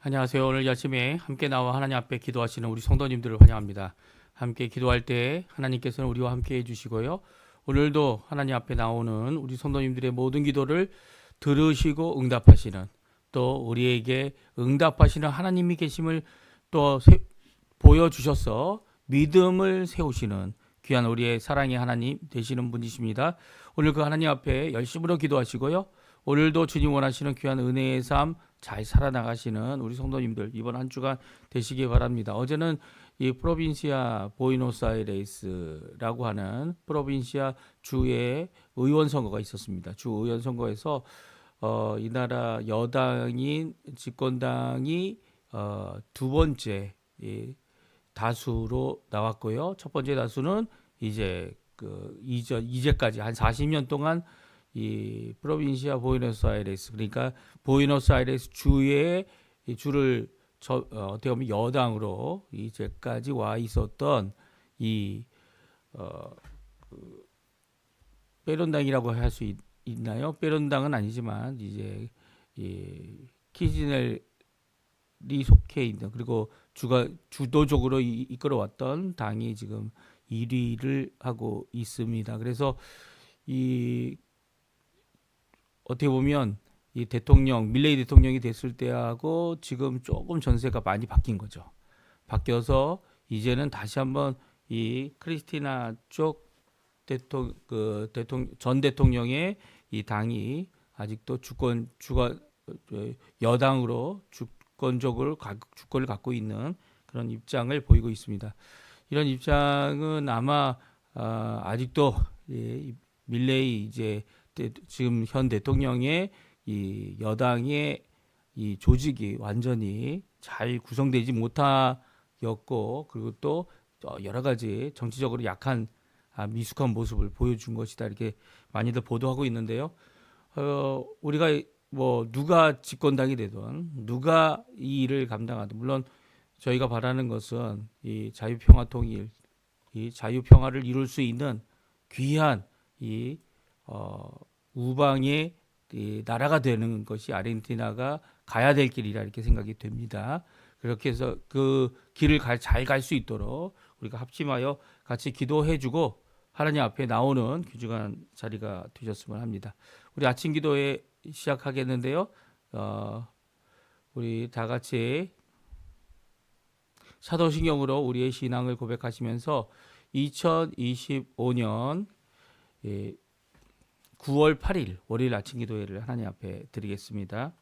안녕하세요. 오늘 아침에 함께 나와 하나님 앞에 기도하시는 우리 성도님들을 환영합니다. 함께 기도할 때 하나님께서는 우리와 함께 해주시고요. 오늘도 하나님 앞에 나오는 우리 성도님들의 모든 기도를 들으시고 응답하시는, 또 우리에게 응답하시는 하나님이 계심을 또 보여주셔서 믿음을 세우시는 귀한 우리의 사랑의 하나님 되시는 분이십니다. 오늘 그 하나님 앞에 열심으로 기도하시고요. 오늘도 주님 원하시는 귀한 은혜의 삶 잘 살아나가시는 우리 성도님들 이번 한 주간 되시기 바랍니다. 어제는 이 프로빈시아 보이노스아이레스라고 하는 프로빈시아 주의 의원 선거가 있었습니다. 주 의원 선거에서 이 나라 여당인 집권당이 두 번째 다수로 나왔고요. 첫 번째 다수는 이제까지 한 40년 동안 이 프로빈시아 보이노스아이레스, 그러니까 보이노스아이레스 주의 주를 어떻게 보면 여당으로 이제까지 와 있었던 이 페론당이라고 할 수 있나요? 페론당은 아니지만 이제 이 키지넬이 속해 있는, 그리고 주도적으로 이끌어왔던 당이 지금 1위를 하고 있습니다. 그래서 이 어떻게 보면 이 밀레이 대통령이 됐을 때하고 지금 조금 전세가 많이 바뀐 거죠. 바뀌어서 이제는 다시 한번 이 크리스티나 쪽 전 대통령의 이 당이 아직도 여당으로 주권을 갖고 있는 그런 입장을 보이고 있습니다. 이런 입장은 아마 아직도 밀레이 지금 현 대통령의 이 여당의 이 조직이 완전히 잘 구성되지 못하였고, 그리고 또 여러 가지 정치적으로 약한 미숙한 모습을 보여준 것이다, 이렇게 많이들 보도하고 있는데요. 우리가 뭐 누가 집권당이 되든 누가 이 일을 감당하든, 물론 저희가 바라는 것은 이 자유평화 통일, 이 자유평화를 이룰 수 있는 귀한 우방의 나라가 되는 것이 아르헨티나가 가야 될 길이라 이렇게 생각이 됩니다. 그렇게 해서 그 길을 잘 갈 수 있도록 우리가 합심하여 같이 기도해주고 하나님 앞에 나오는 귀중한 자리가 되셨으면 합니다. 우리 아침 기도에 시작하겠는데요. 우리 다 같이 사도신경으로 우리의 신앙을 고백하시면서 2025년 9월 8일 월요일 아침 기도회를 하나님 앞에 드리겠습니다.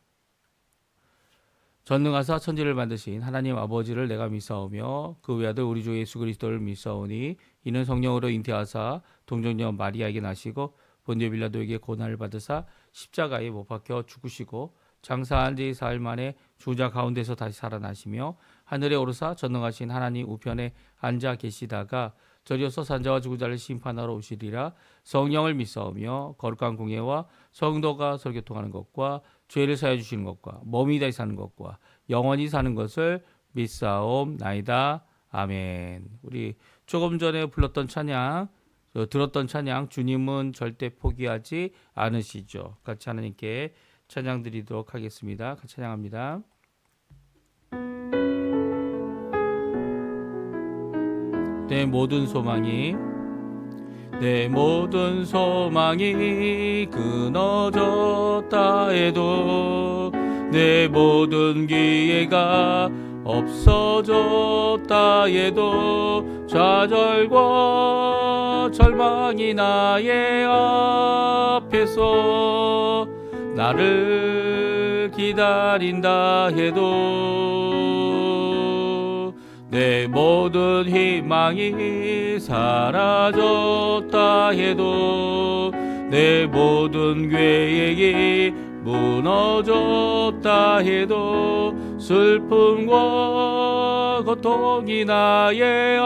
전능하사 천지를 만드신 하나님 아버지를 내가 믿사오며 그 외아들 우리 주 예수 그리스도를 믿사오니 이는 성령으로 잉태하사 동정녀 마리아에게 나시고 본디오 빌라도에게 고난을 받으사 십자가에 못 박혀 죽으시고 장사한 지 사흘 만에 주자 가운데서 다시 살아나시며 하늘에 오르사 전능하신 하나님 우편에 앉아 계시다가 저리어서 산자와 죽은 자를 심판하러 오시리라. 성령을 믿사오며 거룩한 공예와 성도가 설교통하는 것과 죄를 사해 주시는 것과 몸이 다시 사는 것과 영원히 사는 것을 믿사옵나이다. 아멘. 우리 조금 전에 불렀던 찬양, 들었던 찬양, 주님은 절대 포기하지 않으시죠. 같이 하나님께 찬양 드리도록 하겠습니다. 같이 찬양합니다. 내 모든 소망이 끊어졌다 해도 내 모든 기회가 없어졌다 해도 좌절과 절망이 나의 앞에서 나를 기다린다 해도 내 모든 희망이 사라졌다 해도 내 모든 계획이 무너졌다 해도 슬픔과 고통이 나의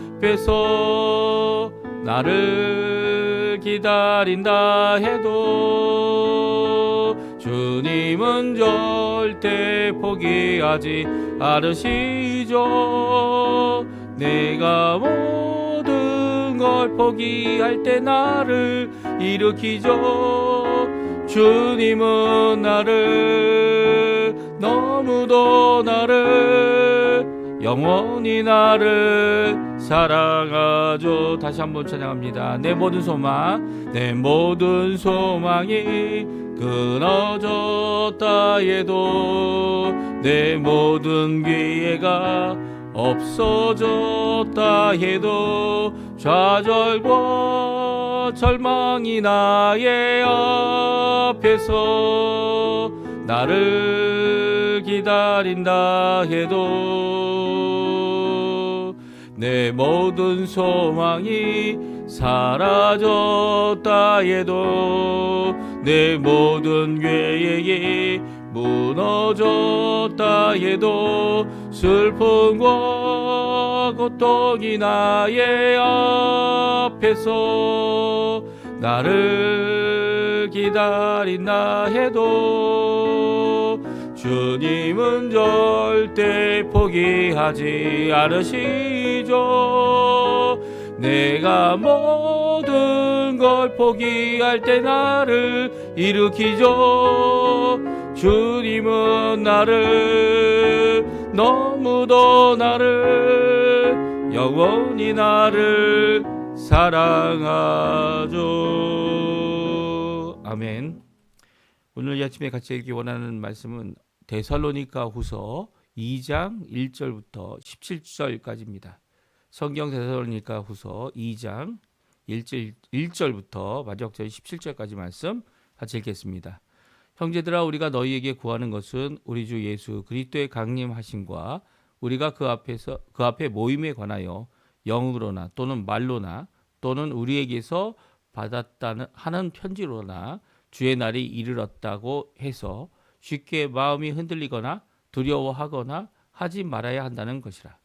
앞에서 나를 기다린다 해도 주님은 절대 포기하지 않으시죠. 내가 모든 걸 포기할 때 나를 일으키죠. 주님은 나를 너무도 나를 영원히 나를 사랑하죠. 다시 한번 찬양합니다. 내 모든 소망이 끊어졌다 해도 내 모든 기회가 없어졌다 해도 좌절과 절망이 나의 앞에서 나를 기다린다 해도 내 모든 소망이 사라졌다 해도 내 모든 계획이 무너졌다 해도 슬픔과 고통이 나의 앞에서 나를 기다린다 해도 주님은 절대 포기하지 않으시죠. 내가 모든 걸 포기할 때 나를 일으키죠. 주님은 나를 너무도 나를 영원히 나를 사랑하죠. 아멘. 오늘 이 아침에 같이 읽기 원하는 말씀은 데살로니가 후서 2장 1절부터 17절까지입니다. 성경 데살로니가 후서 2장 1절부터 마지막 절 17절까지 말씀 같이 읽겠습니다. 형제들아, 우리가 너희에게 구하는 것은 우리 주 예수 그리스도의 강림하심과 우리가 그 앞에 모임에 관하여 영으로나 또는 말로나 또는 우리에게서 받았다는 하는 편지로나 주의 날이 이르렀다고 해서 쉽게 마음이 흔들리거나 두려워하거나 하지 말아야 한다는 것이라.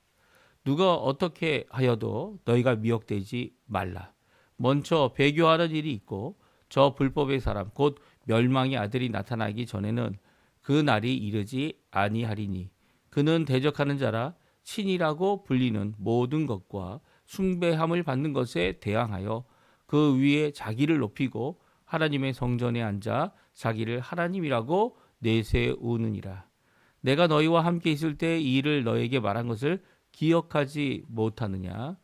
누가 어떻게 하여도 너희가 미혹되지 말라. 먼저 배교하는 일이 있고 저 불법의 사람 곧 멸망의 아들이 나타나기 전에는 그 날이 이르지 아니하리니 그는 대적하는 자라 신이라고 불리는 모든 것과 숭배함을 받는 것에 대항하여 그 위에 자기를 높이고 하나님의 성전에 앉아 자기를 하나님이라고 내세우느니라. 내가 너희와 함께 있을 때 이 일을 너에게 말한 것을 기억하지 못하느냐?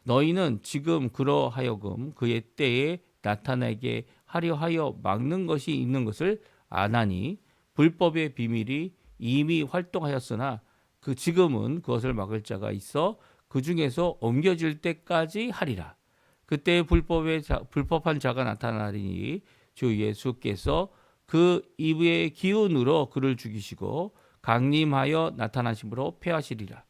너희는 지금 그러하여금 그의 때에 나타나게 하려 하여 막는 것이 있는 것을 아나니 불법의 비밀이 이미 활동하였으나 지금은 그것을 막을 자가 있어 그 중에서 옮겨질 때까지 하리라. 그때 불법한 자가 나타나리니 주 예수께서 그 입의 기운으로 그를 죽이시고 강림하여 나타나심으로 패하시리라.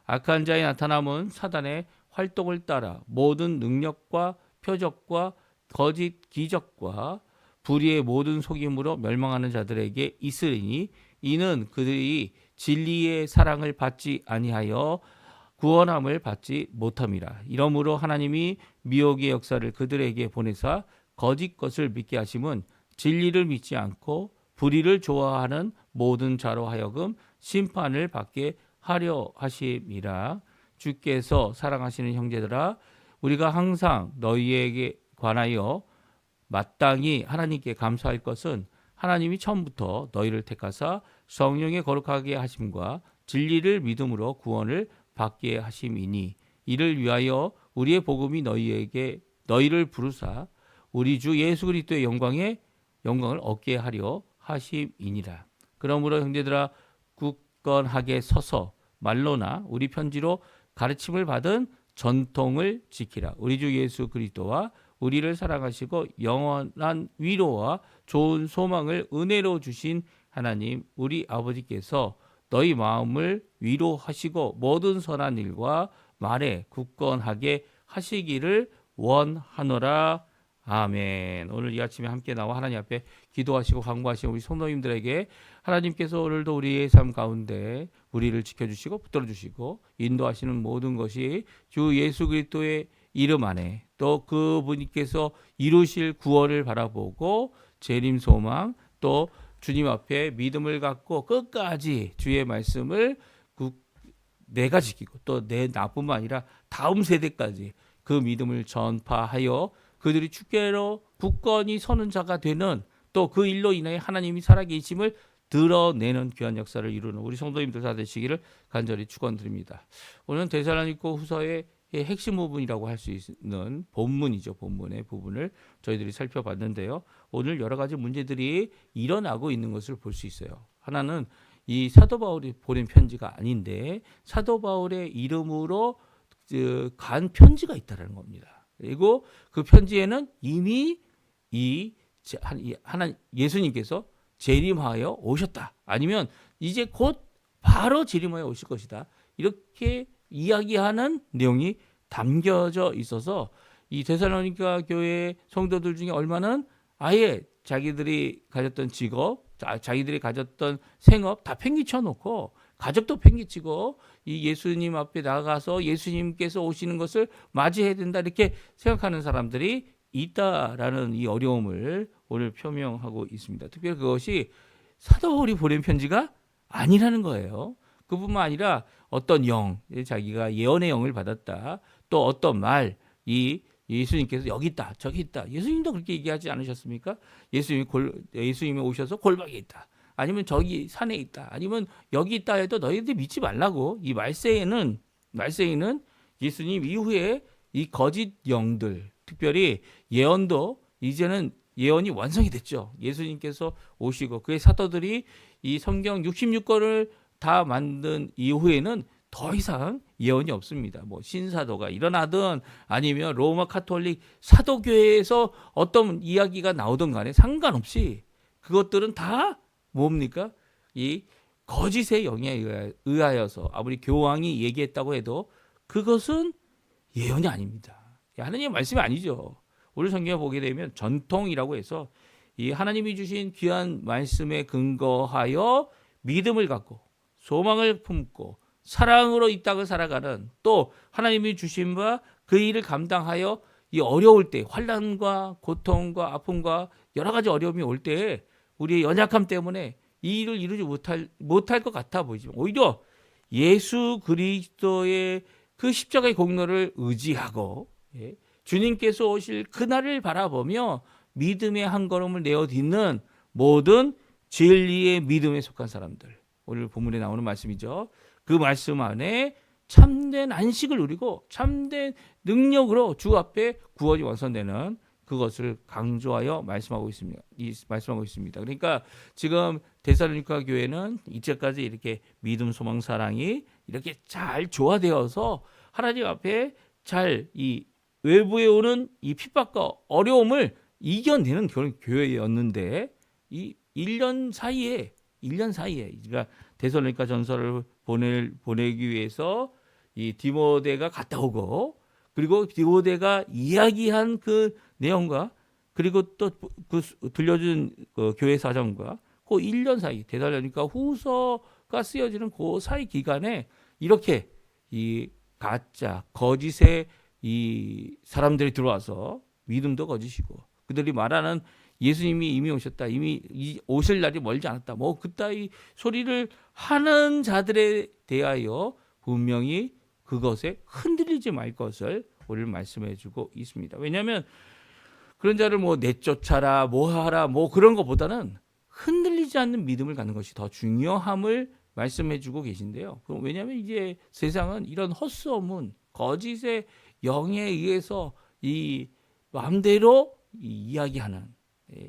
악한 자의 나타남은 사단의 활동을 따라 모든 능력과 표적과 거짓 기적과 불의의 모든 속임으로 멸망하는 자들에게 있으리니 이는 그들이 진리의 사랑을 받지 아니하여 구원함을 받지 못함이라. 이러므로 하나님이 미혹의 역사를 그들에게 보내사 거짓 것을 믿게 하심은 진리를 믿지 않고 불의를 좋아하는 모든 자로 하여금 심판을 받게 하려 하심이라. 주께서 사랑하시는 형제들아, 우리가 항상 너희에게 관하여 마땅히 하나님께 감사할 것은 하나님이 처음부터 너희를 택하사 성령의 거룩하게 하심과 진리를 믿음으로 구원을 받게 하심이니 이를 위하여 우리의 복음이 너희를 부르사 우리 주 예수 그리스도의 영광을 얻게 하려 하심이니라. 그러므로 형제들아, 굳건하게 서서 말로나 우리 편지로 가르침을 받은 전통을 지키라. 우리 주 예수 그리스도와 우리를 사랑하시고 영원한 위로와 좋은 소망을 은혜로 주신 하나님 우리 아버지께서 너희 마음을 위로하시고 모든 선한 일과 말에 굳건하게 하시기를 원하노라. 아멘. 오늘 이 아침에 함께 나와 하나님 앞에 기도하시고 간구하시는 우리 성도님들에게 하나님께서 오늘도 우리의 삶 가운데 우리를 지켜주시고 붙들어주시고 인도하시는 모든 것이 주 예수 그리스도의 이름 안에 또 그분께서 이루실 구원을 바라보고 재림 소망 또 주님 앞에 믿음을 갖고 끝까지 주의 말씀을 내가 지키고 또 내 나뿐만 아니라 다음 세대까지 그 믿음을 전파하여 그들이 주께로 굳건히 서는 자가 되는 또 그 일로 인하여 하나님이 살아계심을 드러내는 귀한 역사를 이루는 우리 성도님들 다 되시기를 간절히 축원드립니다. 오늘은 데살로니가 후서의 핵심 부분이라고 할 수 있는 본문이죠. 본문의 부분을 저희들이 살펴봤는데요. 오늘 여러 가지 문제들이 일어나고 있는 것을 볼 수 있어요. 하나는 이 사도 바울이 보낸 편지가 아닌데 사도 바울의 이름으로 간 편지가 있다는 겁니다. 그리고 그 편지에는 이미 예수님께서 재림하여 오셨다. 아니면 이제 곧 바로 재림하여 오실 것이다. 이렇게 이야기하는 내용이 담겨져 있어서 이 데살로니가 교회 성도들 중에 얼마는 아예 자기들이 가졌던 직업, 자기들이 가졌던 생업 다 팽개쳐 놓고 가족도 팽개치고 이 예수님 앞에 나가서 예수님께서 오시는 것을 맞이해야 된다 이렇게 생각하는 사람들이 있다라는 이 어려움을 오늘 표명하고 있습니다. 특별히 그것이 사도 바울이 보낸 편지가 아니라는 거예요. 그뿐만 아니라 어떤 영, 자기가 예언의 영을 받았다. 또 어떤 말, 이 예수님께서 여기 있다, 저기 있다. 예수님도 그렇게 얘기하지 않으셨습니까? 예수님이 오셔서 골방에 있다. 아니면 저기 산에 있다. 아니면 여기 있다 해도 너희들 믿지 말라고. 이 말세에는 예수님 이후에 이 거짓 영들, 특별히 예언도 이제는 예언이 완성이 됐죠. 예수님께서 오시고 그의 사도들이 이 성경 66권을 다 만든 이후에는 더 이상 예언이 없습니다. 뭐 신사도가 일어나든 아니면 로마 카톨릭 사도교회에서 어떤 이야기가 나오든 간에 상관없이 그것들은 다 뭡니까? 이 거짓의 영에 의하여서 아무리 교황이 얘기했다고 해도 그것은 예언이 아닙니다. 하나님의 말씀이 아니죠. 오늘 성경에 보게 되면 전통이라고 해서 이 하나님이 주신 귀한 말씀에 근거하여 믿음을 갖고 소망을 품고 사랑으로 이 땅을 살아가는 또 하나님이 주신 바 그 일을 감당하여 이 어려울 때 환난과 고통과 아픔과 여러 가지 어려움이 올 때 우리의 연약함 때문에 이 일을 이루지 못할 것 같아 보이지만 오히려 예수 그리스도의 그 십자가의 공로를 의지하고 주님께서 오실 그날을 바라보며 믿음의 한 걸음을 내어딛는 모든 진리의 믿음에 속한 사람들. 오늘 본문에 나오는 말씀이죠. 그 말씀 안에 참된 안식을 누리고 참된 능력으로 주 앞에 구원이 완성되는 그것을 강조하여 말씀하고 있습니다. 그러니까 지금 데살로니가 교회는 이제까지 이렇게 믿음, 소망, 사랑이 이렇게 잘 조화되어서 하나님 앞에 잘 이 외부에 오는 이 핍박과 어려움을 이겨내는 그런 교회였는데 이 1년 사이에 그러니까 데살로니가 전서를 보내기 위해서 이 디모데가 갔다 오고 그리고 디모데가 이야기한 그 내용과 그리고 또 그 들려준 그 교회 사정과 그 1년 사이 데살로니가 후서가 쓰여지는 그 사이 기간에 이렇게 이 가짜 거짓의 이 사람들이 들어와서 믿음도 거짓이고 그들이 말하는 예수님이 이미 오셨다. 이미 오실 날이 멀지 않았다. 뭐 그따위 소리를 하는 자들에 대하여 분명히 그것에 흔들리지 말 것을 오늘 말씀해 주고 있습니다. 왜냐하면 그런 자를 뭐 내쫓아라, 뭐 하라, 뭐 그런 것보다는 흔들리지 않는 믿음을 갖는 것이 더 중요함을 말씀해 주고 계신데요. 왜냐하면 이제 세상은 이런 헛소문, 거짓의 영에 의해서 이 마음대로 이야기하는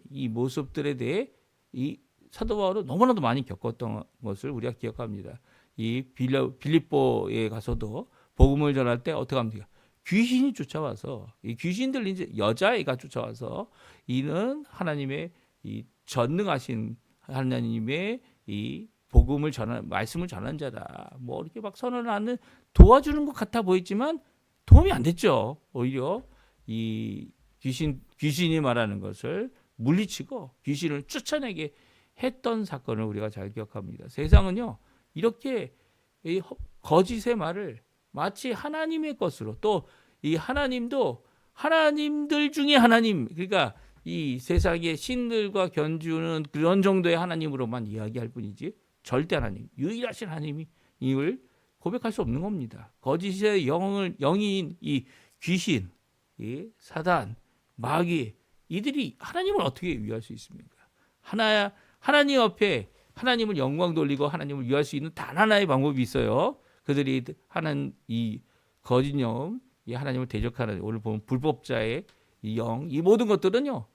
이 모습들에 대해 이 사도 바울은 너무나도 많이 겪었던 것을 우리가 기억합니다. 이 빌립보에 가서도 복음을 전할 때 어떻게 합니까? 귀신이 쫓아와서 이 귀신 들린 여자애가 쫓아와서 이는 하나님의 이 전능하신 하나님의 이 복음을 말씀을 전한 자다. 뭐 이렇게 막 선언하는 도와주는 것 같아 보였지만 도움이 안 됐죠. 오히려 이 귀신이 말하는 것을 물리치고 귀신을 쫓아내게 했던 사건을 우리가 잘 기억합니다. 세상은요 이렇게 이 거짓의 말을 마치 하나님의 것으로 또 이 하나님도 하나님들 중에 하나님 그러니까 이 세상의 신들과 견주는 그런 정도의 하나님으로만 이야기할 뿐이지 절대 하나님 유일하신 하나님을 고백할 수 없는 겁니다. 거짓의 영인 이 귀신, 이 사단, 마귀 이들이 하나님을 어떻게 위할 수 있습니까? 하나님 앞에 하나님을 영광 돌리고 하나님을 위할 수 있는 단 하나의 방법이 있어요. 그들이 하는 이 거짓 영, 이 하나님을 대적하는 오늘 보면 불법자의 이 영, 이 모든 것들은요,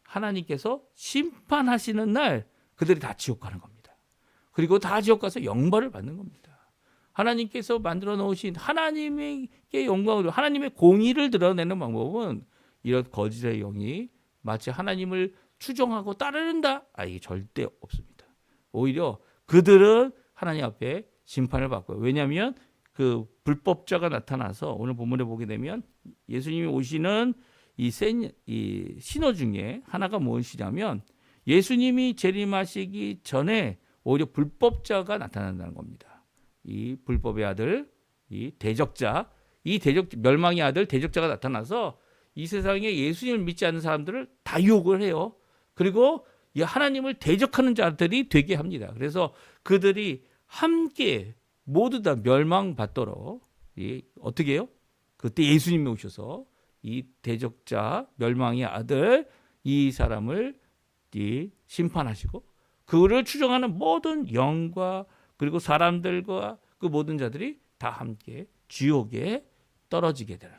하나님께서 심판하시는 날 그들이 다 지옥 가는 겁니다. 그리고 다 지옥 가서 영벌을 받는 겁니다. 하나님께서 만들어 놓으신 하나님께 영광을, 하나님의 공의를 드러내는 방법은 이런 거짓의 영이 마치 하나님을 추종하고 따르는다? 이게 절대 없습니다. 오히려 그들은 하나님 앞에 심판을 받고요. 왜냐하면 그 불법자가 나타나서 오늘 본문에 보게 되면 예수님이 오시는 이 신호 중에 하나가 무엇이냐면 예수님이 재림하시기 전에 오히려 불법자가 나타난다는 겁니다. 이 불법의 아들, 이 대적자, 멸망의 아들 대적자가 나타나서 이 세상에 예수님을 믿지 않는 사람들을 다 유혹을 해요. 그리고 이 하나님을 대적하는 자들이 되게 합니다. 그래서 그들이 함께 모두 다 멸망받도록 어떻게 해요? 그때 예수님이 오셔서 이 대적자, 멸망의 아들, 이 사람을 심판하시고 그를 추종하는 모든 영과 그리고 사람들과 그 모든 자들이 다 함께 지옥에 떨어지게 되는,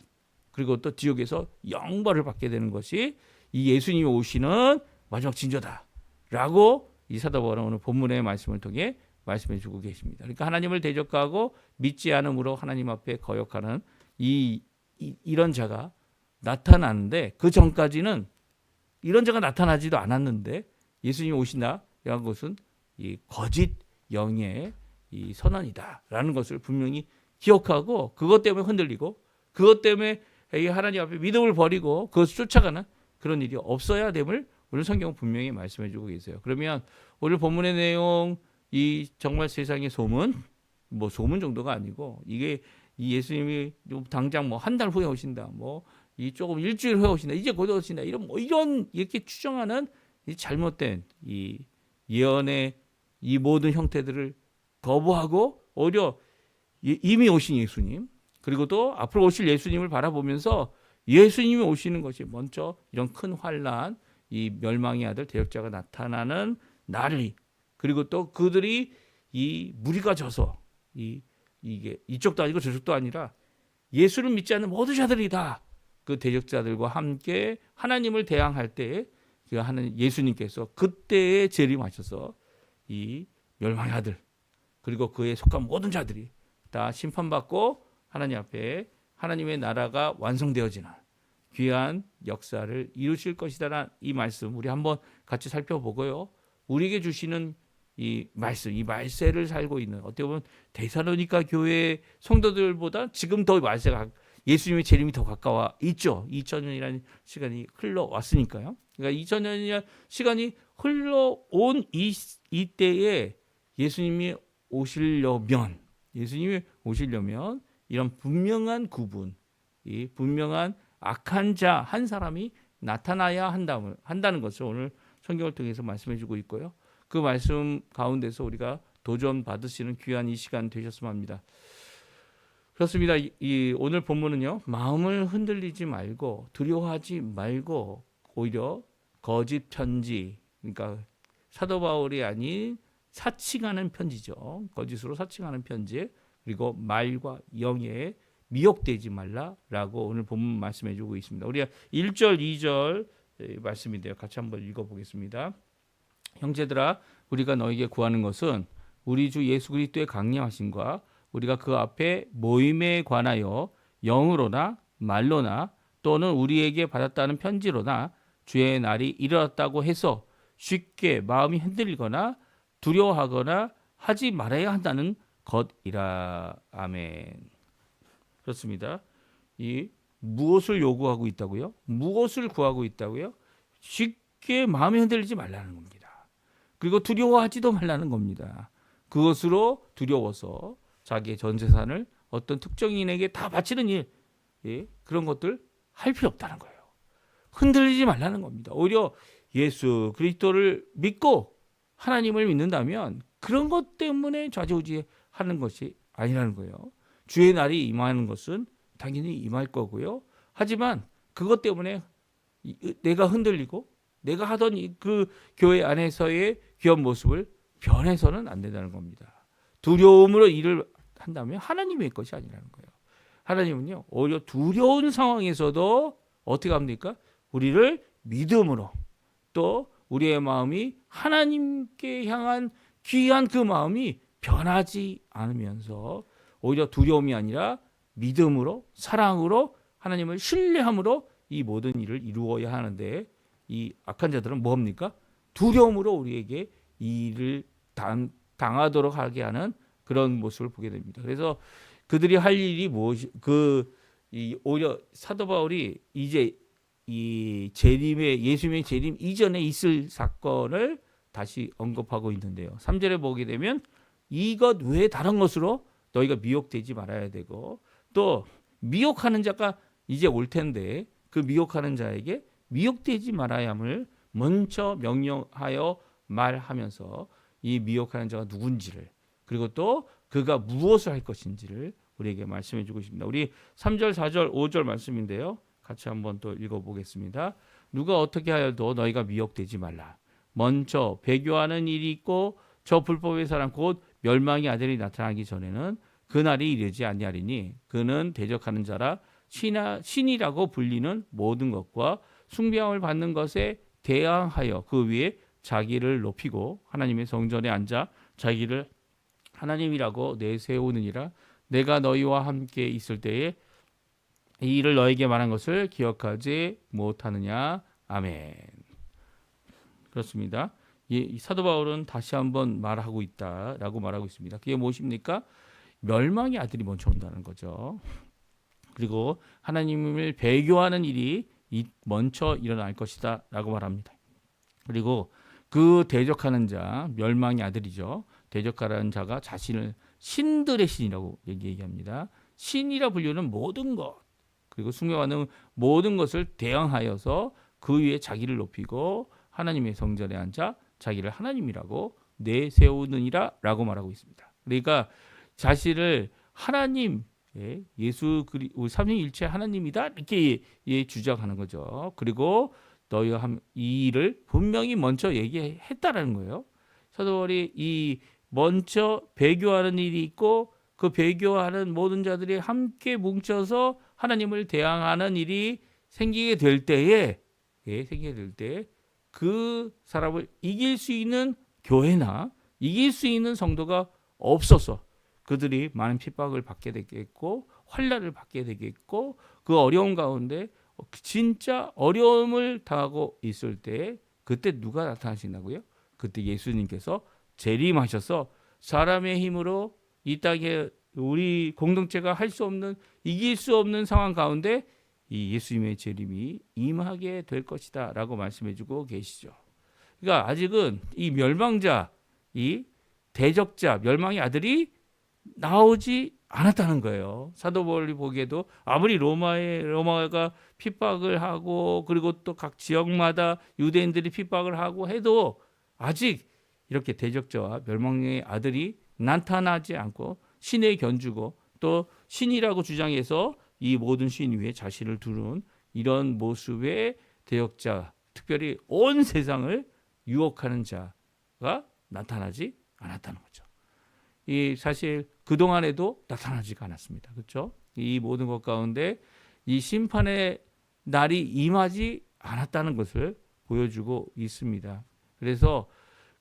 그리고 또 지옥에서 영벌을 받게 되는 것이 이 예수님이 오시는 마지막 징조다라고 이 사도 바울은 오늘 본문의 말씀을 통해 말씀해 주고 계십니다. 그러니까 하나님을 대적하고 믿지 않음으로 하나님 앞에 거역하는 이런 자가 나타나는데, 그 전까지는 이런 자가 나타나지도 않았는데 예수님이 오신다 이런 것은 이 거짓 영의 이 선언이다라는 것을 분명히 기억하고, 그것 때문에 흔들리고 그것 때문에 하나님 앞에 믿음을 버리고 그것을 쫓아가는 그런 일이 없어야 됨을 오늘 성경은 분명히 말씀해 주고 계세요. 그러면 오늘 본문의 내용, 이 정말 세상의 소문, 뭐 소문 정도가 아니고 이게 이 예수님이 당장 뭐 한 달 후에 오신다, 뭐 이 조금 일주일 후에 오신다, 이제 곧 오신다, 이런 이렇게 추정하는 이 잘못된 이 예언의 이 모든 형태들을 거부하고 오히려 이미 오신 예수님, 그리고 또 앞으로 오실 예수님을 바라보면서 예수님이 오시는 것이 먼저 이런 큰 환난, 이 멸망의 아들 대적자가 나타나는 날이, 그리고 또 그들이 이 무리가 져서 이게 이쪽도 아니고 저쪽도 아니라 예수를 믿지 않는 모든 자들이 다 그 대적자들과 함께 하나님을 대항할 때 그 하는 예수님께서 그때에 재림하셔서 이 멸망의 아들 그리고 그에 속한 모든 자들이 다 심판받고 하나님 앞에 하나님의 나라가 완성되어지는 귀한 역사를 이루실 것이다라는 이 말씀 우리 한번 같이 살펴보고요. 우리에게 주시는 이 말씀, 이 말세를 살고 있는, 어떻게 보면 데살로니가 교회 성도들보다 지금 더 말세가, 예수님의 재림이 더 가까워 있죠. 2000년이라는 시간이 흘러왔으니까요. 그러니까 2000년이라는 시간이 흘러온 이때에 예수님이 오시려면 이런 분명한 구분, 이 분명한 악한 자 한 사람이 나타나야 한다는 것을 오늘 성경을 통해서 말씀해 주고 있고요. 그 말씀 가운데서 우리가 도전 받으시는 귀한 이 시간 되셨으면 합니다. 그렇습니다. 오늘 본문은요, 마음을 흔들리지 말고 두려워하지 말고 오히려 거짓 편지, 그러니까 사도 바울이 아닌 사칭하는 편지죠. 거짓으로 사칭하는 편지, 그리고 말과 영에 미혹되지 말라라고 오늘 본문 말씀해 주고 있습니다. 우리가 1절, 2절 말씀인데요. 같이 한번 읽어보겠습니다. 형제들아, 우리가 너에게 구하는 것은 우리 주 예수 그리스도의 강림하심과 우리가 그 앞에 모임에 관하여 영으로나 말로나 또는 우리에게 받았다는 편지로나 주의 날이 이르렀다고 해서 쉽게 마음이 흔들리거나 두려워하거나 하지 말아야 한다는 것이라. 아멘. 그렇습니다. 이 무엇을 요구하고 있다고요? 무엇을 구하고 있다고요? 쉽게 마음이 흔들리지 말라는 겁니다. 그리고 두려워하지도 말라는 겁니다. 그것으로 두려워서 자기의 전 재산을 어떤 특정인에게 다 바치는 일, 그런 것들 할 필요 없다는 거예요. 흔들리지 말라는 겁니다. 오히려 예수 그리스도를 믿고 하나님을 믿는다면 그런 것 때문에 좌지우지하는 것이 아니라는 거예요. 주의 날이 임하는 것은 당연히 임할 거고요. 하지만 그것 때문에 내가 흔들리고 내가 하던 그 교회 안에서의 귀한 모습을 변해서는 안 된다는 겁니다. 두려움으로 일을 한다면 하나님의 것이 아니라는 거예요. 하나님은요, 오히려 두려운 상황에서도 어떻게 합니까? 우리를 믿음으로, 또 우리의 마음이 하나님께 향한 귀한 그 마음이 변하지 않으면서 오히려 두려움이 아니라 믿음으로, 사랑으로, 하나님을 신뢰함으로 이 모든 일을 이루어야 하는데, 이 악한 자들은 뭡니까? 두려움으로 우리에게 이 일을 당하도록 하게 하는 그런 모습을 보게 됩니다. 그래서 그들이 할 일이 무엇이, 오히려 사도 바울이 이제 이 재림의, 예수님의 재림 이전에 있을 사건을 다시 언급하고 있는데요. 3절에 보게 되면 이것 외에 다른 것으로 너희가 미혹되지 말아야 되고, 또 미혹하는 자가 이제 올 텐데 그 미혹하는 자에게 미혹되지 말아야 함을 먼저 명령하여 말하면서 이 미혹하는 자가 누군지를, 그리고 또 그가 무엇을 할 것인지를 우리에게 말씀해 주고 있습니다. 우리 3절, 4절, 5절 말씀인데요. 같이 한번 또 읽어보겠습니다. 누가 어떻게 하여도 너희가 미혹되지 말라. 먼저 배교하는 일이 있고 저 불법의 사람 곧 멸망의 아들이 나타나기 전에는 그날이 이르지 아니하리니 그는 대적하는 자라 신이라고 불리는 모든 것과 숭배함을 받는 것에 대항하여 그 위에 자기를 높이고 하나님의 성전에 앉아 자기를 하나님이라고 내세우느니라. 내가 너희와 함께 있을 때에 이 일을 너에게 말한 것을 기억하지 못하느냐. 아멘. 그렇습니다. 이 사도 바울은 다시 한번 말하고 있다라고 말하고 있습니다. 그게 무엇입니까? 멸망의 아들이 먼저 온다는 거죠. 그리고 하나님을 배교하는 일이 먼저 일어날 것이다 라고 말합니다. 그리고 그 대적하는 자, 멸망의 아들이죠. 대적하는 자가 자신을 신들의 신이라고 얘기합니다. 신이라 불리는 모든 것, 그리고 숭배하는 모든 것을 대항하여서 그 위에 자기를 높이고 하나님의 성전에 앉아 자기를 하나님이라고 내세우느니라 라고 말하고 있습니다. 그러니까 자신을 하나님, 예수 우리 삼위일체 하나님이다 이렇게 주장하는 거죠. 그리고 너희가 이 일을 분명히 먼저 얘기했다라는 거예요. 사도 바울이 이 먼저 배교하는 일이 있고 그 배교하는 모든 자들이 함께 뭉쳐서 하나님을 대항하는 일이 생기게 될 때에 그 사람을 이길 수 있는 교회나 이길 수 있는 성도가 없어서 그들이 많은 핍박을 받게 되겠고 환난을 받게 되겠고 그 어려운 가운데 진짜 어려움을 당하고 있을 때 그때 누가 나타나신다고요? 그때 예수님께서 재림하셔서 사람의 힘으로 이 땅에 우리 공동체가 할 수 없는, 이길 수 없는 상황 가운데 이 예수님의 재림이 임하게 될 것이다 라고 말씀해 주고 계시죠. 그러니까 아직은 이 멸망자, 이 대적자, 멸망의 아들이 나오지 않았다는 거예요. 사도 바울이 보기에도 아무리 로마가 핍박을 하고 그리고 또 각 지역마다 유대인들이 핍박을 하고 해도 아직 이렇게 대적자와 멸망의 아들이 나타나지 않고 신에 견주고 또 신이라고 주장해서 이 모든 신 위에 자신을 두는 이런 모습의 대역자, 특별히 온 세상을 유혹하는 자가 나타나지 않았다는 거죠. 이 사실 그동안에도 나타나지가 않았습니다. 그렇죠? 이 모든 것 가운데 이 심판의 날이 임하지 않았다는 것을 보여주고 있습니다. 그래서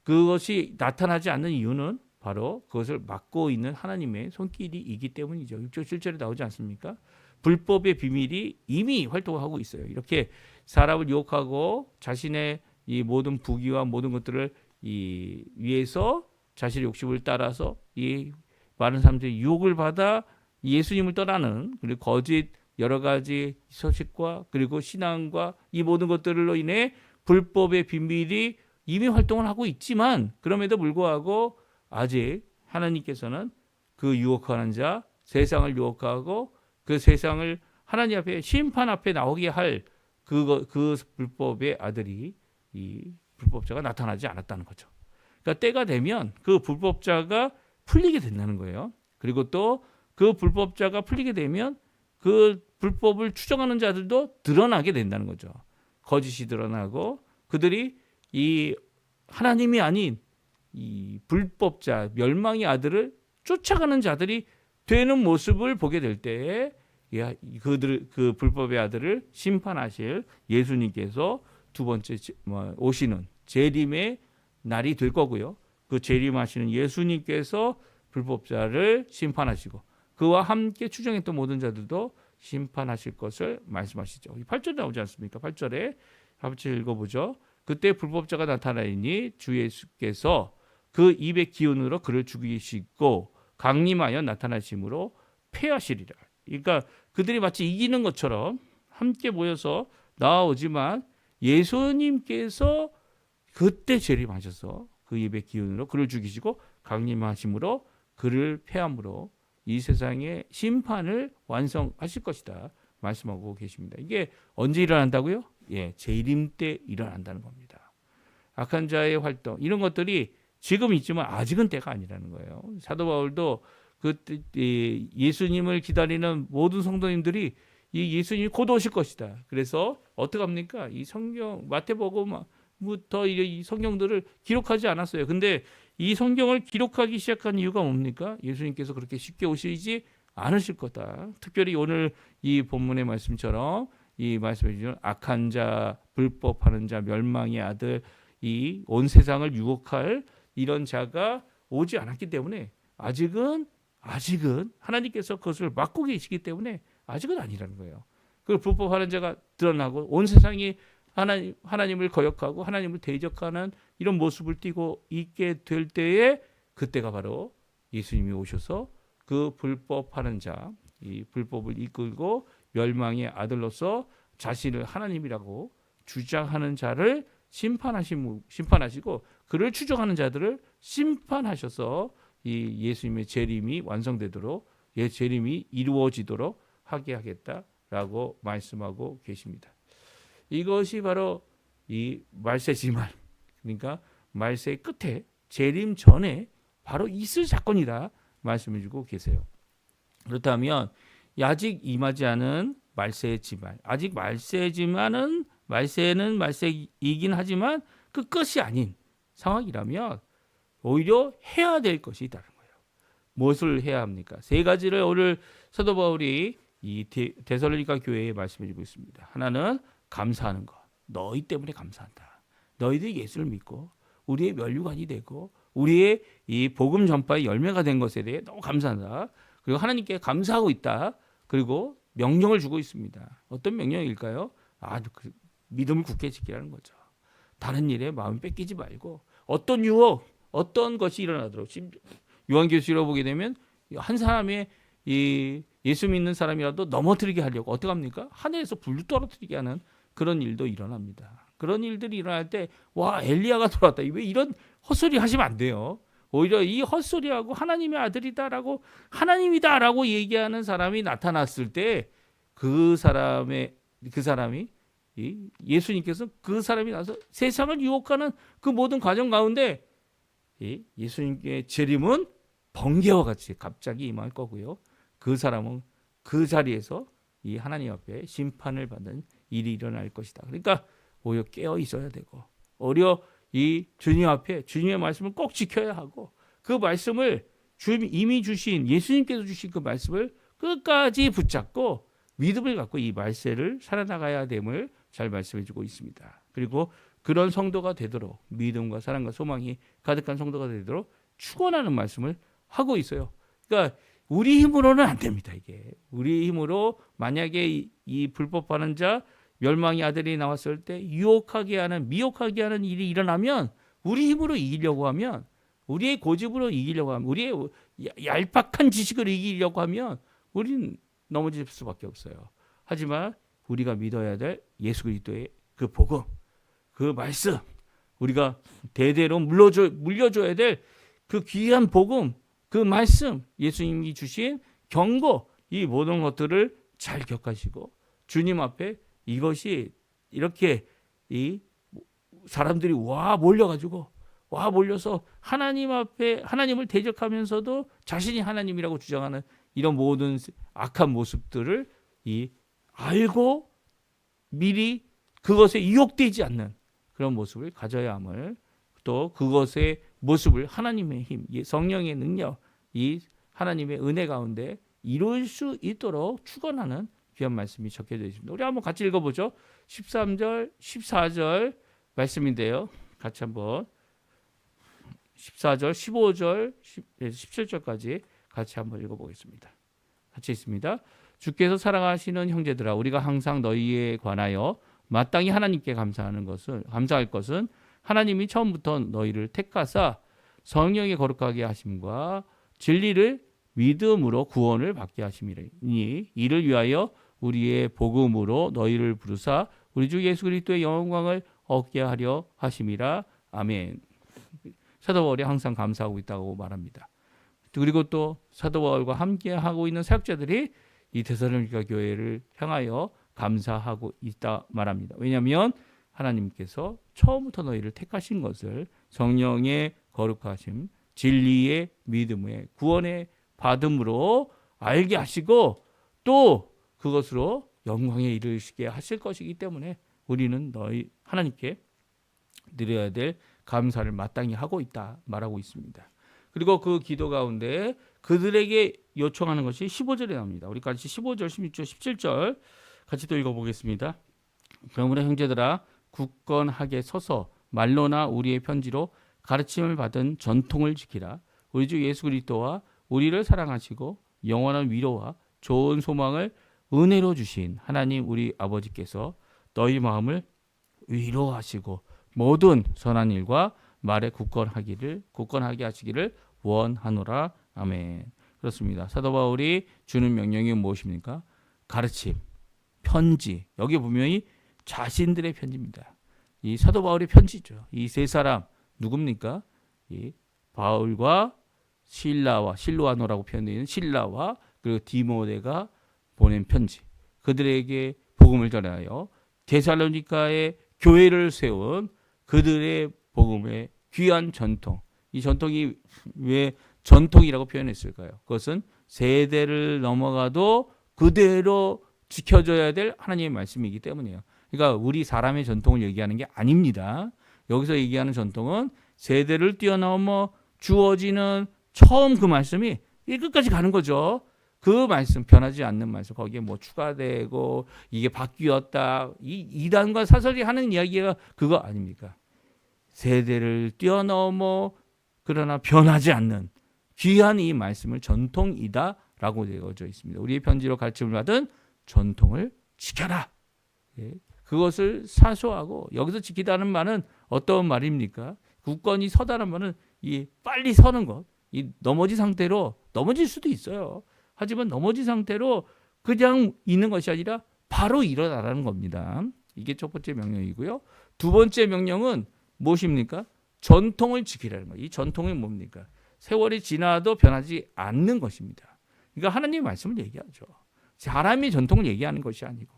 그것이 나타나지 않는 이유는 바로 그것을 막고 있는 하나님의 손길이기 때문이죠. 6절 7절에 나오지 않습니까? 불법의 비밀이 이미 활동하고 있어요. 이렇게 사람을 유혹하고 자신의 이 모든 부귀와 모든 것들을 위해서 자신의 욕심을 따라서 이 많은 사람들이 유혹을 받아 예수님을 떠나는, 그리고 거짓 여러 가지 소식과 그리고 신앙과 이 모든 것들로 인해 불법의 비밀이 이미 활동을 하고 있지만 그럼에도 불구하고 아직 하나님께서는 그 유혹하는 자, 세상을 유혹하고 그 세상을 하나님 앞에 심판 앞에 나오게 할 그 불법의 아들이, 이 불법자가 나타나지 않았다는 거죠. 그러니까 때가 되면 그 불법자가 풀리게 된다는 거예요. 그리고 또 그 불법자가 풀리게 되면 그 불법을 추정하는 자들도 드러나게 된다는 거죠. 거짓이 드러나고 그들이 이 하나님이 아닌 이 불법자 멸망의 아들을 쫓아가는 자들이 되는 모습을 보게 될 때에 그 불법의 아들을 심판하실 예수님께서 두 번째 오시는 재림의 날이 될 거고요. 그 재림하시는 예수님께서 불법자를 심판하시고 그와 함께 추정했던 모든 자들도 심판하실 것을 말씀하시죠. 8절에 나오지 않습니까? 8절에 같이 읽어보죠. 그때 불법자가 나타나니 주 예수께서 그 입의 기운으로 그를 죽이시고 강림하여 나타나심으로 패하시리라. 그러니까 그들이 마치 이기는 것처럼 함께 모여서 나아오지만 예수님께서 그때 재림하셔서 그 입의 기운으로 그를 죽이시고 강림하심으로 그를 패함으로 이 세상의 심판을 완성하실 것이다 말씀하고 계십니다. 이게 언제 일어난다고요? 재림 때 일어난다는 겁니다. 악한 자의 활동 이런 것들이 지금 있지만 아직은 때가 아니라는 거예요. 사도 바울도 그때 예수님을 기다리는 모든 성도님들이 이 예수님이 곧 오실 것이다. 그래서 어떻게 합니까? 이 성경 마태복음부터 이 성경들을 기록하지 않았어요. 근데 이 성경을 기록하기 시작한 이유가 뭡니까? 예수님께서 그렇게 쉽게 오시지 않으실 거다. 특별히 오늘 이 본문의 말씀처럼 이 말씀해 주신 악한 자, 불법하는 자, 멸망의 아들, 이 온 세상을 유혹할 이런 자가 오지 않았기 때문에 아직은 하나님께서 그것을 막고 계시기 때문에 아직은 아니라는 거예요. 그 불법하는 자가 드러나고 온 세상이 하나님을 거역하고 하나님을 대적하는 이런 모습을 띠고 있게 될 때에 그때가 바로 예수님이 오셔서 그 불법하는 자, 이 불법을 이끌고 멸망의 아들로서 자신을 하나님이라고 주장하는 자를 심판하시고 그를 추종하는 자들을 심판하셔서 이 예수님의 재림이 완성되도록 재림이 이루어지도록 하게 하겠다라고 말씀하고 계십니다. 이것이 바로 이 말세지만 그러니까 말세의 끝에 재림 전에 바로 있을 사건이다 말씀해주고 계세요. 그렇다면 아직 임하지 않은 말세지만 아직 말세는 말세이긴 하지만 그 끝이 아닌 상황이라면 오히려 해야 될 것이 있다는 거예요. 무엇을 해야 합니까? 세 가지를 오늘 사도 바울이 이 데살로니가 교회에 말씀해주고 있습니다. 하나는 감사하는 것. 너희 때문에 감사한다. 너희들이 예수를 믿고 우리의 면류관이 되고 우리의 이 복음 전파의 열매가 된 것에 대해 너무 감사한다. 그리고 하나님께 감사하고 있다. 그리고 명령을 주고 있습니다. 어떤 명령일까요? 믿음을 굳게 지키라는 거죠. 다른 일에 마음 뺏기지 말고 어떤 유혹, 어떤 것이 일어나도록 요한계시록 보게 되면 한 사람의 이 예수 믿는 사람이라도 넘어뜨리게 하려고 어떻게 합니까? 하늘에서 불로 떨어뜨리게 하는 그런 일도 일어납니다. 그런 일들이 일어날 때 엘리야가 돌아왔다. 왜 이런 헛소리 하시면 안 돼요. 오히려 이 헛소리하고 하나님의 아들이다라고 하나님이다라고 얘기하는 사람이 나타났을 때 그 사람이 예수님께서 그 사람이 나서 세상을 유혹하는 그 모든 과정 가운데 예수님의 재림은 번개와 같이 갑자기 임할 거고요. 그 사람은 그 자리에서 이 하나님 앞에 심판을 받는 일이 일어날 것이다. 그러니까 오히려 깨어 있어야 되고 오히려 이 주님 앞에 주님의 말씀을 꼭 지켜야 하고 그 말씀을 이미 주신 예수님께서 주신 그 말씀을 끝까지 붙잡고 믿음을 갖고 이 말세를 살아나가야 됨을 잘 말씀해 주고 있습니다. 그리고 그런 성도가 되도록 믿음과 사랑과 소망이 가득한 성도가 되도록 축원하는 말씀을 하고 있어요. 그러니까 우리 힘으로는 안 됩니다. 이게 우리 힘으로 만약에 이 불법하는 자 멸망의 아들이 나왔을 때 미혹하게 하는 일이 일어나면 우리 힘으로 이기려고 하면 우리의 고집으로 이기려고 하면 우리의 얄팍한 지식을 이기려고 하면 우리는 넘어질 수밖에 없어요. 하지만 우리가 믿어야 될 예수 그리스도의 그 복음, 그 말씀, 우리가 대대로 물려줘야 될 그 귀한 복음, 그 말씀, 예수님이 주신 경고, 이 모든 것들을 잘 격하시고 주님 앞에 이것이 이렇게 이 사람들이 몰려서 하나님 앞에 하나님을 대적하면서도 자신이 하나님이라고 주장하는 이런 모든 악한 모습들을 알고 미리 그것에 유혹되지 않는 그런 모습을 가져야 함을 또 그것에 모습을 하나님의 힘, 이 성령의 능력, 이 하나님의 은혜 가운데 이룰 수 있도록 축원하는 귀한 말씀이 적혀져 있습니다. 우리 한번 같이 읽어보죠. 13절, 14절 말씀인데요. 같이 한번 14절, 15절, 17절까지 같이 한번 읽어보겠습니다. 같이 있습니다. 주께서 사랑하시는 형제들아, 우리가 항상 너희에 관하여 마땅히 하나님께 감사할 것은 하나님이 처음부터 너희를 택하사 성령의 거룩하게 하심과 진리를 믿음으로 구원을 받게 하심이니 이를 위하여 우리의 복음으로 너희를 부르사 우리 주 예수 그리스도의 영광을 얻게 하려 하심이라. 아멘. 사도 바울이 항상 감사하고 있다고 말합니다. 그리고 또 사도 바울과 함께 하고 있는 사역자들이 이 데살로니가 교회를 향하여 감사하고 있다 말합니다. 왜냐하면 하나님께서 처음부터 너희를 택하신 것을 성령의 거룩하심, 진리의 믿음의 구원의 받음으로 알게 하시고 또 그것으로 영광에 이르시게 하실 것이기 때문에 우리는 너희 하나님께 드려야 될 감사를 마땅히 하고 있다 말하고 있습니다. 그리고 그 기도 가운데 그들에게 요청하는 것이 15절에 나옵니다. 우리 같이 15절, 16절, 17절 같이 또 읽어보겠습니다. 그러므로 형제들아 굳건하게 서서 말로나 우리의 편지로 가르침을 받은 전통을 지키라. 우리 주 예수 그리스도와 우리를 사랑하시고 영원한 위로와 좋은 소망을 은혜로 주신 하나님 우리 아버지께서 너희 마음을 위로하시고 모든 선한 일과 말에 굳건하게 하시기를 원하노라. 아멘. 그렇습니다. 사도 바울이 주는 명령이 무엇입니까? 가르침, 편지. 여기 보면 자신들의 편지입니다. 이 사도 바울의 편지죠. 이 세 사람 누굽니까? 이 바울과 실로아노라고 표현되어 있는 실라와 그리고 디모데가 보낸 편지. 그들에게 복음을 전하여 데살로니가의 교회를 세운 그들의 복음의 귀한 전통. 이 전통이 왜 전통이라고 표현했을까요? 그것은 세대를 넘어가도 그대로 지켜져야 될 하나님의 말씀이기 때문이에요. 그러니까 우리 사람의 전통을 얘기하는 게 아닙니다. 여기서 얘기하는 전통은 세대를 뛰어넘어 주어지는 처음 그 말씀이 이 끝까지 가는 거죠. 그 말씀, 변하지 않는 말씀, 거기에 뭐 추가되고 이게 바뀌었다, 이 이단과 사설이 하는 이야기가 그거 아닙니까? 세대를 뛰어넘어 그러나 변하지 않는 귀한 이 말씀을 전통이다라고 되어져 있습니다. 우리의 편지로 가르침을 받은 전통을 지켜라. 예. 그것을 사소하고 여기서 지키다는 말은 어떤 말입니까? 굳건히 서다는 말은 이 빨리 서는 것, 이 넘어진 상태로 넘어질 수도 있어요. 하지만 넘어진 상태로 그냥 있는 것이 아니라 바로 일어나라는 겁니다. 이게 첫 번째 명령이고요. 두 번째 명령은 무엇입니까? 전통을 지키라는 거예요. 이 전통이 뭡니까? 세월이 지나도 변하지 않는 것입니다. 그러니까 하나님의 말씀을 얘기하죠. 사람이 전통을 얘기하는 것이 아니고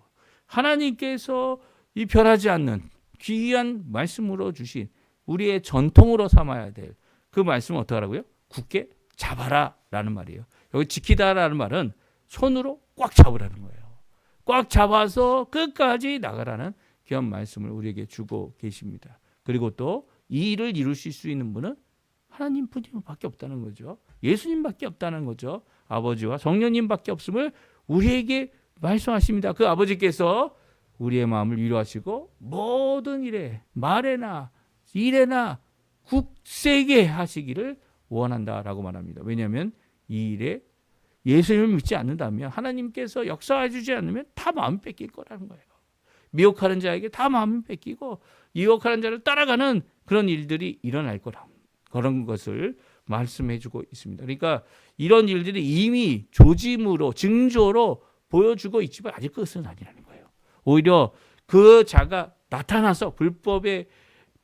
하나님께서 이 변하지 않는 귀한 말씀으로 주신 우리의 전통으로 삼아야 될 그 말씀을 어떻게 하라고요? 굳게 잡아라 라는 말이에요. 여기 지키다라는 말은 손으로 꽉 잡으라는 거예요. 꽉 잡아서 끝까지 나가라는 귀한 말씀을 우리에게 주고 계십니다. 그리고 또 이 일을 이루실 수 있는 분은 하나님뿐밖에 없다는 거죠. 예수님밖에 없다는 거죠. 아버지와 성령님밖에 없음을 우리에게 말씀하십니다. 그 아버지께서 우리의 마음을 위로하시고 모든 일에 말에나 일에나 굳세게 하시기를 원한다라고 말합니다. 왜냐하면 이 일에 예수님을 믿지 않는다면 하나님께서 역사해 주지 않으면 다 마음 뺏길 거라는 거예요. 미혹하는 자에게 다 마음을 뺏기고 유혹하는 자를 따라가는 그런 일들이 일어날 거라. 그런 것을 말씀해 주고 있습니다. 그러니까 이런 일들이 이미 조짐으로 징조로 보여주고 있지만 아직 그것은 아니라는 거예요. 오히려 그 자가 나타나서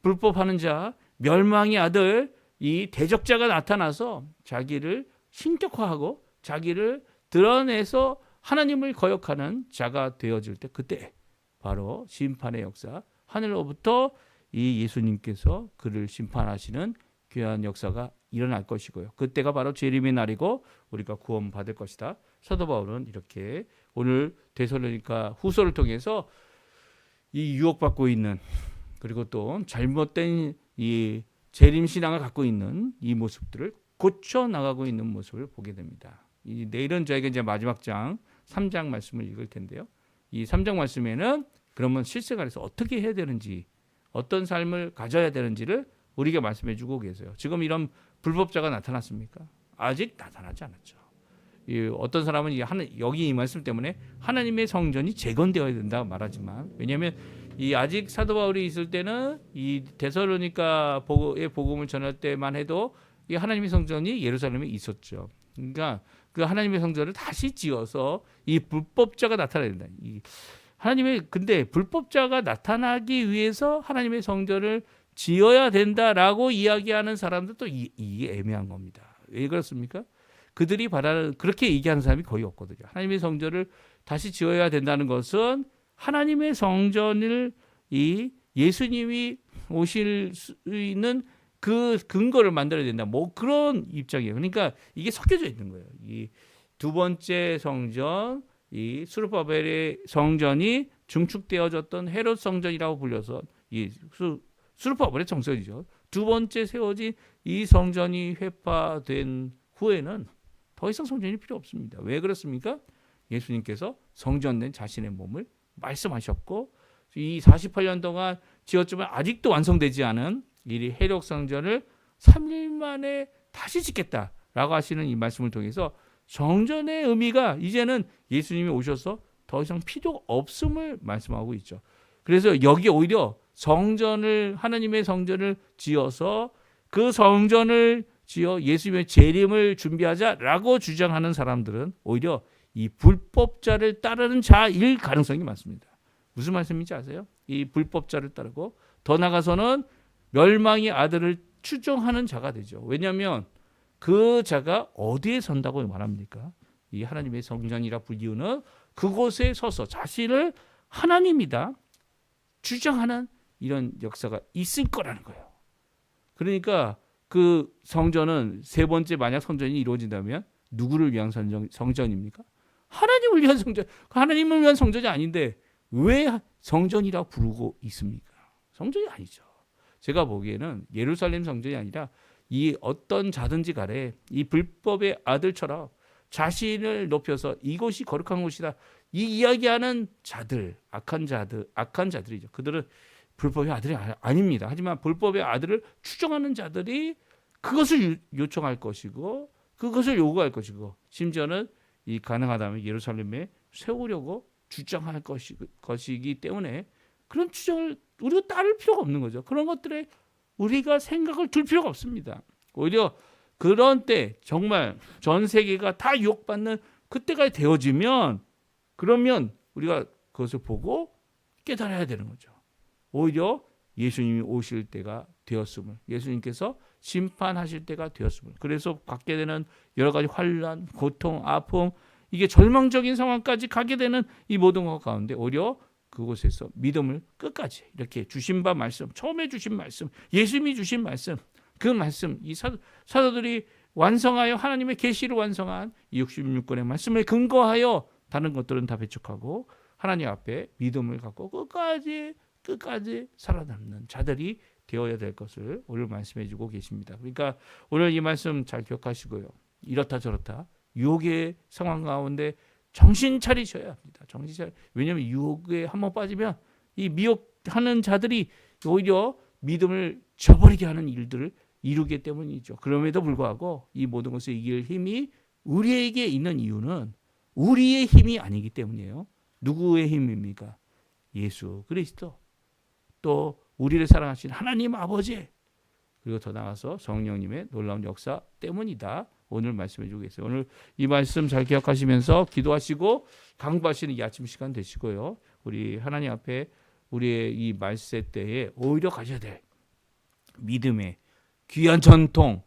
불법하는 자, 멸망의 아들, 이 대적자가 나타나서 자기를 신격화하고 자기를 드러내서 하나님을 거역하는 자가 되어질 때 그때 바로 심판의 역사, 하늘로부터 이 예수님께서 그를 심판하시는 귀한 역사가 일어날 것이고요. 그때가 바로 재림의 날이고 우리가 구원받을 것이다. 사도 바울은 이렇게 오늘 데살로니가 후서를 통해서 이 유혹받고 있는 그리고 또 잘못된 이 재림 신앙을 갖고 있는 이 모습들을 고쳐 나가고 있는 모습을 보게 됩니다. 내일은 저희가 이제 마지막 장 3장 말씀을 읽을 텐데요. 이 3장 말씀에는 그러면 실생활에서 어떻게 해야 되는지, 어떤 삶을 가져야 되는지를 우리에게 말씀해 주고 계세요. 지금 이런 불법자가 나타났습니까? 아직 나타나지 않았죠. 어떤 사람은 여기 이 말씀 때문에 하나님의 성전이 재건되어야 된다고 말하지만, 왜냐하면 이 아직 사도 바울이 있을 때는 이 데살로니가의 복음을 전할 때만 해도 이 하나님의 성전이 예루살렘에 있었죠. 그러니까 그 하나님의 성전을 다시 지어서 이 불법자가 나타나야 된다. 근데 불법자가 나타나기 위해서 하나님의 성전을 지어야 된다라고 이야기하는 사람들도 이게 애매한 겁니다. 왜 그렇습니까? 그들이 바라는 그렇게 얘기하는 사람이 거의 없거든요. 하나님의 성전을 다시 지어야 된다는 것은 하나님의 성전을 이 예수님이 오실 수 있는 그 근거를 만들어야 된다. 뭐 그런 입장이에요. 그러니까 이게 섞여져 있는 거예요. 이 두 번째 성전, 이 수르바벨의 성전이 중축되어졌던 헤롯 성전이라고 불려서 이 수르바벨의 성전이죠. 두 번째 세워진 이 성전이 회파된 후에는 더 이상 성전이 필요 없습니다. 왜 그렇습니까? 예수님께서 성전된 자신의 몸을 말씀하셨고, 이 48년 동안 지었지만 아직도 완성되지 않은 이 헤롯 성전을 3일 만에 다시 짓겠다라고 하시는 이 말씀을 통해서 성전의 의미가 이제는 예수님이 오셔서 더 이상 필요 없음을 말씀하고 있죠. 그래서 여기 오히려 하나님의 성전을 지어서 그 성전을 지어 예수님의 재림을 준비하자라고 주장하는 사람들은 오히려 이 불법자를 따르는 자일 가능성이 많습니다. 무슨 말씀인지 아세요? 이 불법자를 따르고 더 나아가서는 멸망의 아들을 추종하는 자가 되죠. 왜냐하면 그 자가 어디에 선다고 말합니까? 이 하나님의 성전이라 불리우는 그곳에 서서 자신을 하나님이다 주장하는 이런 역사가 있을 거라는 거예요. 그러니까 그 성전은 세 번째 만약 성전이 이루어진다면 누구를 위한 성전입니까? 하나님을 위한 성전. 하나님을 위한 성전이 아닌데 왜 성전이라고 부르고 있습니까? 성전이 아니죠. 제가 보기에는 예루살렘 성전이 아니라 이 어떤 자든지 간에 이 불법의 아들처럼 자신을 높여서 이곳이 거룩한 곳이다 이 이야기하는 자들, 악한 자들이죠. 그들은 불법의 아들이 아닙니다. 하지만 불법의 아들을 추종하는 자들이 그것을 요청할 것이고 그것을 요구할 것이고 심지어는 이 가능하다면 예루살렘에 세우려고 주장할 것이기 때문에 그런 주장을 우리가 따를 필요가 없는 거죠. 그런 것들에 우리가 생각을 둘 필요가 없습니다. 오히려 그런 때 정말 전 세계가 다 유혹받는 그때가 되어지면 그러면 우리가 그것을 보고 깨달아야 되는 거죠. 오히려 예수님이 오실 때가 되었음을, 예수님께서 심판하실 때가 되었음을, 그래서 받게 되는 여러 가지 환난, 고통, 아픔, 이게 절망적인 상황까지 가게 되는 이 모든 것 가운데 오히려 그곳에서 믿음을 끝까지 이렇게 주신 바 말씀, 처음에 주신 말씀, 예수님이 주신 말씀, 그 말씀, 이 사도들이 완성하여 하나님의 계시를 완성한 이 66권의 말씀을 근거하여 다른 것들은 다 배척하고 하나님 앞에 믿음을 갖고 끝까지 살아남는 자들이 되어야 될 것을 오늘 말씀해 주고 계십니다. 그러니까 오늘 이 말씀 잘 기억하시고요. 이렇다 저렇다 유혹의 상황 가운데 정신 차리셔야 합니다. 왜냐하면 유혹에 한번 빠지면 이 미혹하는 자들이 오히려 믿음을 저버리게 하는 일들을 이루기 때문이죠. 그럼에도 불구하고 이 모든 것을 이길 힘이 우리에게 있는 이유는 우리의 힘이 아니기 때문이에요. 누구의 힘입니까? 예수 그리스도, 또 우리를 사랑하신 하나님 아버지, 그리고 더 나아가서 성령님의 놀라운 역사 때문이다. 오늘 말씀해 주고 계세요. 오늘 이 말씀 잘 기억하시면서 기도하시고 강구하시는 이 아침 시간 되시고요. 우리 하나님 앞에 우리의 이 말세 때에 오히려 가져야 될 믿음의 귀한 전통,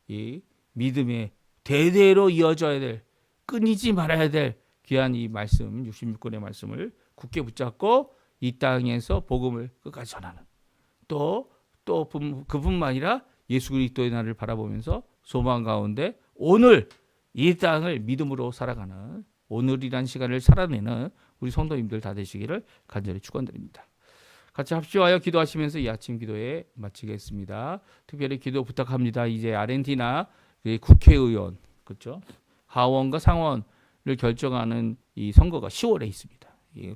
이 믿음의 대대로 이어져야 될, 끊이지 말아야 될 귀한 이 말씀, 66권의 말씀을 굳게 붙잡고 이 땅에서 복음을 끝까지 전하는, 또 그뿐만 아니라 예수 그리스도의 날을 바라보면서 소망 가운데 오늘 이 땅을 믿음으로 살아가는, 오늘이란 시간을 살아내는 우리 성도님들 다 되시기를 간절히 축원드립니다. 같이 합심하여 기도하시면서 이 아침 기도에 마치겠습니다. 특별히 기도 부탁합니다. 이제 아르헨티나 국회의원, 그렇죠? 하원과 상원을 결정하는 이 선거가 10월에 있습니다.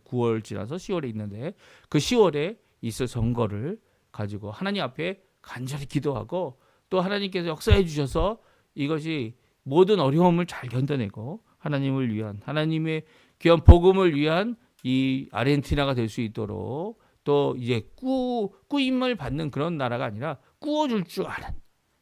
9월 지나서 10월에 있는데 그 10월에 있을 선거를 가지고 하나님 앞에 간절히 기도하고 또 하나님께서 역사해 주셔서 이것이 모든 어려움을 잘 견뎌내고 하나님을 위한, 하나님의 귀한 복음을 위한 이 아르헨티나가 될 수 있도록, 또 이제 꾸임을 받는 그런 나라가 아니라 꾸어줄 줄 아는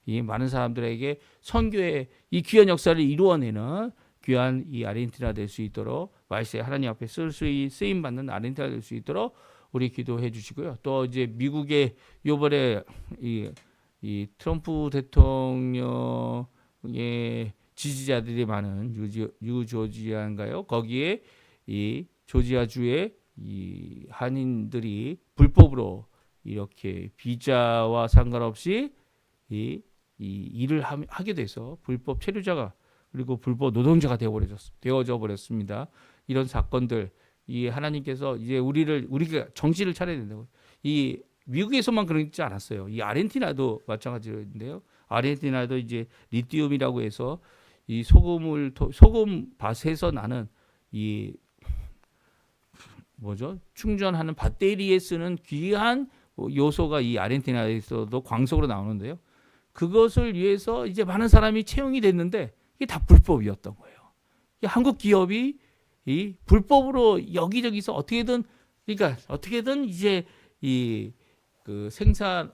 이 많은 사람들에게 선교의 이 귀한 역사를 이루어내는 귀한 이 아르헨티나 될 수 있도록, 말세 하나님 앞에 쓰임 받는 아르헨티나 될 수 있도록 우리 기도해 주시고요. 또 이제 미국의 요번에 이 트럼프 대통령의 지지자들이 많은 유조지아인가요? 거기에 이 조지아주의 이 한인들이 불법으로 이렇게 비자와 상관없이 이 일을 하게 돼서 불법 체류자가, 그리고 불법 노동자가 되어져 버렸습니다. 이런 사건들, 이 하나님께서 이제 우리가 정신을 차려야 된다고. 이 미국에서만 그러지 않았어요. 이 아르헨티나도 마찬가지인데요. 아르헨티나도 이제 리튬이라고 해서 이 소금 밭에서 나는 이 충전하는 배터리에 쓰는 귀한 요소가 이 아르헨티나에서도 광석으로 나오는데요. 그것을 위해서 이제 많은 사람이 채용이 됐는데 이게 다 불법이었던 거예요. 한국 기업이 이 불법으로 여기저기서 어떻게든 이제 그 생산에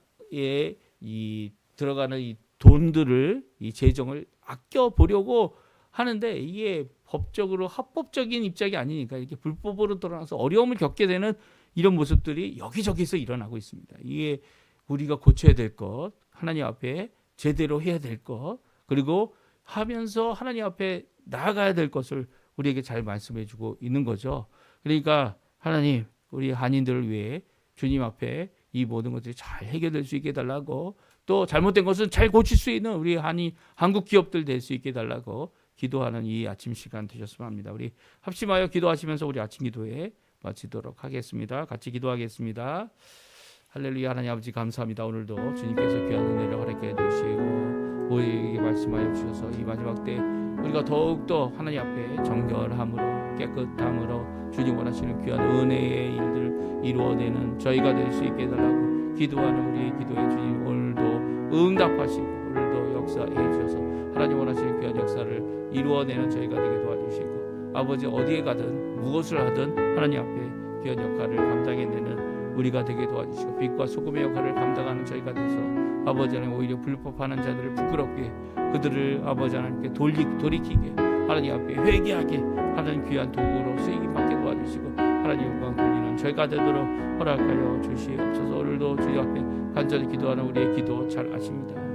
이 들어가는 이 돈들을, 이 재정을 아껴 보려고 하는데 이게 법적으로 합법적인 입장이 아니니까 이렇게 불법으로 드러나서 어려움을 겪게 되는 이런 모습들이 여기저기서 일어나고 있습니다. 이게 우리가 고쳐야 될 것, 하나님 앞에 제대로 해야 될 것, 그리고 하면서 하나님 앞에 나아가야 될 것을 우리에게 잘 말씀해 주고 있는 거죠. 그러니까 하나님, 우리 한인들을 위해 주님 앞에 이 모든 것들이 잘 해결될 수 있게 해달라고, 또 잘못된 것은 잘 고칠 수 있는 우리 한국 기업들 될 수 있게 해달라고 기도하는 이 아침 시간 되셨으면 합니다. 우리 합심하여 기도하시면서 우리 아침 기도에 마치도록 하겠습니다. 같이 기도하겠습니다. 할렐루야. 하나님 아버지 감사합니다. 오늘도 주님께서 귀한 은혜를 허락해 주시고 우리에게 말씀하여 주셔서 이 마지막 때 우리가 더욱더 하나님 앞에 정결함으로, 깨끗함으로 주님 원하시는 귀한 은혜의 일들을 이루어내는 저희가 될 수 있게 해달라고 기도하는 우리의 기도에 주님 오늘도 응답하시고 오늘도 역사해 주셔서 하나님 원하시는 귀한 역사를 이루어내는 저희가 되게 도와주시고, 아버지 어디에 가든 무엇을 하든 하나님 앞에 귀한 역할을 감당해내는 우리가 되게 도와주시고, 빛과 소금의 역할을 감당하는 저희가 돼서 아버지 하나님 오히려 불법하는 자들을 부끄럽게, 그들을 아버지 하나님께 돌이키게, 하나님 앞에 회개하게 하는 귀한 도구로 쓰임받게 도와주시고 하나님 영광 돌리는 저희가 되도록 허락하여 주시옵소서. 오늘도 주님 앞에 간절히 기도하는 우리의 기도 잘 아십니다.